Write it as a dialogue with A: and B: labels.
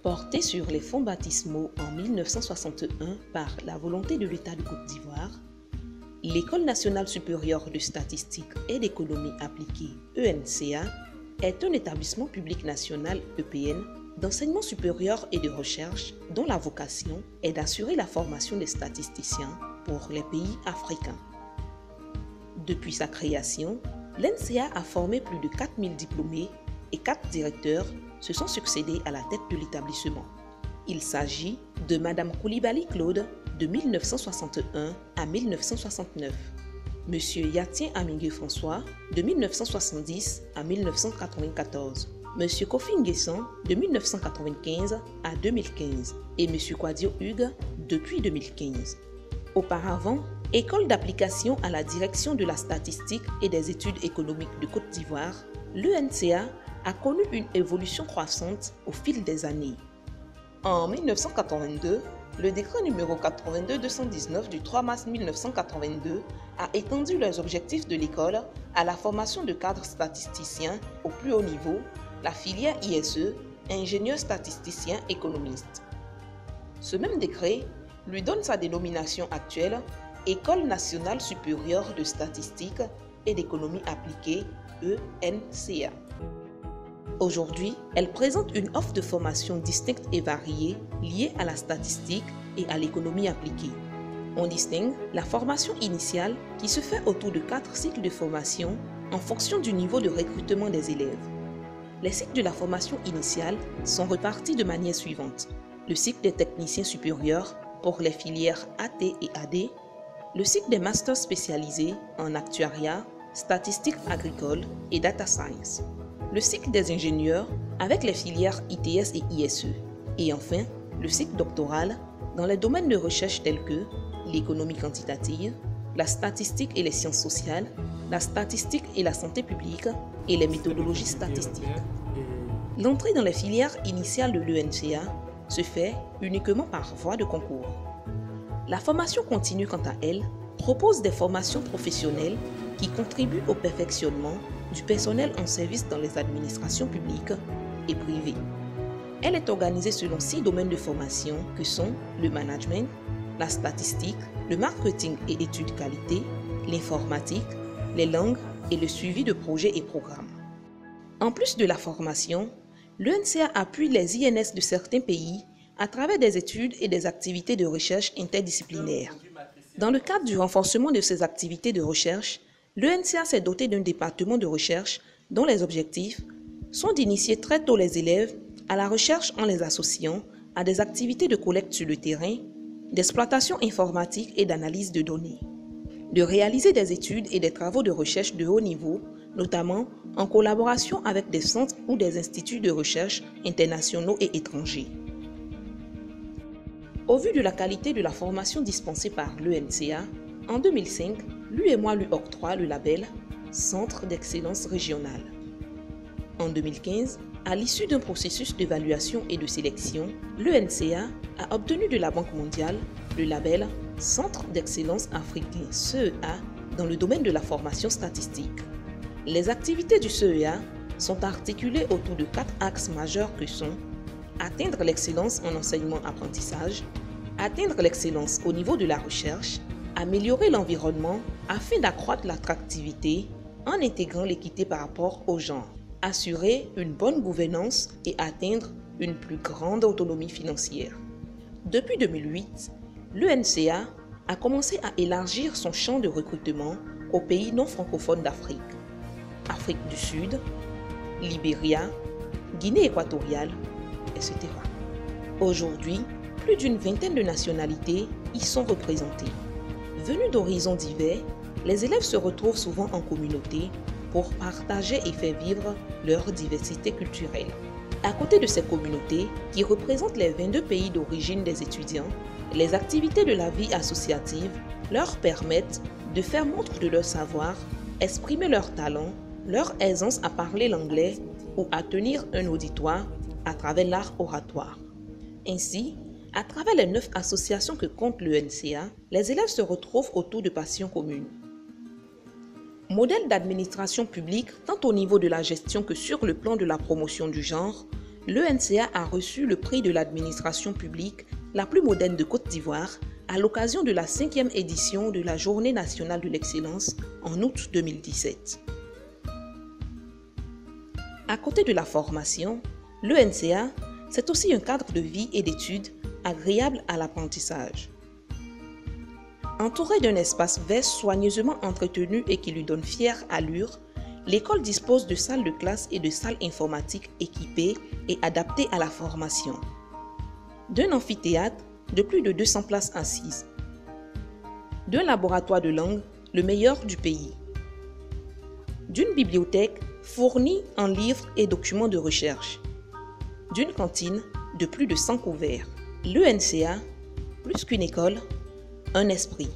A: Portée sur les fonds baptismaux en 1961 par la volonté de l'État de Côte d'Ivoire, l'École nationale supérieure de statistique et d'économie appliquée ENCA est un établissement public national EPN d'enseignement supérieur et de recherche dont la vocation est d'assurer la formation des statisticiens pour les pays africains. Depuis sa création, l'ENCA a formé plus de 4000 diplômés et 4 directeurs se sont succédés à la tête de l'établissement. Il s'agit de Madame Koulibaly Claude de 1961 à 1969, Monsieur Yatien Amingue François de 1970 à 1994, Monsieur Kofi Nguessan de 1995 à 2015 et Monsieur Kwadio Hugues depuis 2015. Auparavant, école d'application à la direction de la statistique et des études économiques de Côte d'Ivoire, l'ENCA a connu une évolution croissante au fil des années. En 1982, le décret numéro 82-219 du 3 mars 1982 a étendu les objectifs de l'école à la formation de cadres statisticiens au plus haut niveau, la filière ISE, ingénieur statisticien économiste. Ce même décret lui donne sa dénomination actuelle, École nationale supérieure de statistique et d'économie appliquée, ENCA. Aujourd'hui, elle présente une offre de formation distincte et variée liée à la statistique et à l'économie appliquée. On distingue la formation initiale qui se fait autour de 4 cycles de formation en fonction du niveau de recrutement des élèves. Les cycles de la formation initiale sont répartis de manière suivante. Le cycle des techniciens supérieurs pour les filières AT et AD, le cycle des masters spécialisés en actuariat, statistiques agricoles et data science, le cycle des ingénieurs avec les filières ITS et ISE, et enfin le cycle doctoral dans les domaines de recherche tels que l'économie quantitative, la statistique et les sciences sociales, la statistique et la santé publique et les méthodologies statistiques. L'entrée dans les filières initiales de l'ENCA se fait uniquement par voie de concours. La formation continue, quant à elle, propose des formations professionnelles qui contribuent au perfectionnement du personnel en service dans les administrations publiques et privées. Elle est organisée selon 6 domaines de formation que sont le management, la statistique, le marketing et études qualité, l'informatique, les langues et le suivi de projets et programmes. En plus de la formation, l'ENCA appuie les INS de certains pays à travers des études et des activités de recherche interdisciplinaires. Dans le cadre du renforcement de ces activités de recherche, l'ENCA s'est doté d'un département de recherche dont les objectifs sont d'initier très tôt les élèves à la recherche en les associant à des activités de collecte sur le terrain, d'exploitation informatique et d'analyse de données, de réaliser des études et des travaux de recherche de haut niveau, notamment en collaboration avec des centres ou des instituts de recherche internationaux et étrangers. Au vu de la qualité de la formation dispensée par l'ENCA, en 2005, l'UEMOA lui octroie le label Centre d'excellence régionale. En 2015, à l'issue d'un processus d'évaluation et de sélection, l'ENCA a obtenu de la Banque mondiale le label Centre d'excellence africain CEA dans le domaine de la formation statistique. Les activités du CEA sont articulées autour de 4 axes majeurs que sont atteindre l'excellence en enseignement-apprentissage, atteindre l'excellence au niveau de la recherche, améliorer l'environnement afin d'accroître l'attractivité en intégrant l'équité par rapport au genre, assurer une bonne gouvernance et atteindre une plus grande autonomie financière. Depuis 2008, l'ENCA a commencé à élargir son champ de recrutement aux pays non francophones d'Afrique, Afrique du Sud, Libéria, Guinée équatoriale, etc. Aujourd'hui, plus d'une vingtaine de nationalités y sont représentées. Venus d'horizons divers, les élèves se retrouvent souvent en communauté pour partager et faire vivre leur diversité culturelle. À côté de ces communautés, qui représentent les 22 pays d'origine des étudiants, les activités de la vie associative leur permettent de faire montre de leur savoir, exprimer leurs talents, leur aisance à parler l'anglais ou à tenir un auditoire à travers l'art oratoire. Ainsi, à travers les 9 associations que compte l'ENCA, les élèves se retrouvent autour de passions communes. Modèle d'administration publique tant au niveau de la gestion que sur le plan de la promotion du genre, l'ENCA a reçu le prix de l'administration publique la plus moderne de Côte d'Ivoire à l'occasion de la 5e édition de la Journée nationale de l'excellence en août 2017. À côté de la formation, l'ENCA, c'est aussi un cadre de vie et d'études agréable à l'apprentissage. Entourée d'un espace vert soigneusement entretenu et qui lui donne fière allure, l'école dispose de salles de classe et de salles informatiques équipées et adaptées à la formation, d'un amphithéâtre de plus de 200 places assises, d'un laboratoire de langue, le meilleur du pays, d'une bibliothèque fournie en livres et documents de recherche, d'une cantine de plus de 100 couverts. L'ENCA, plus qu'une école, un esprit.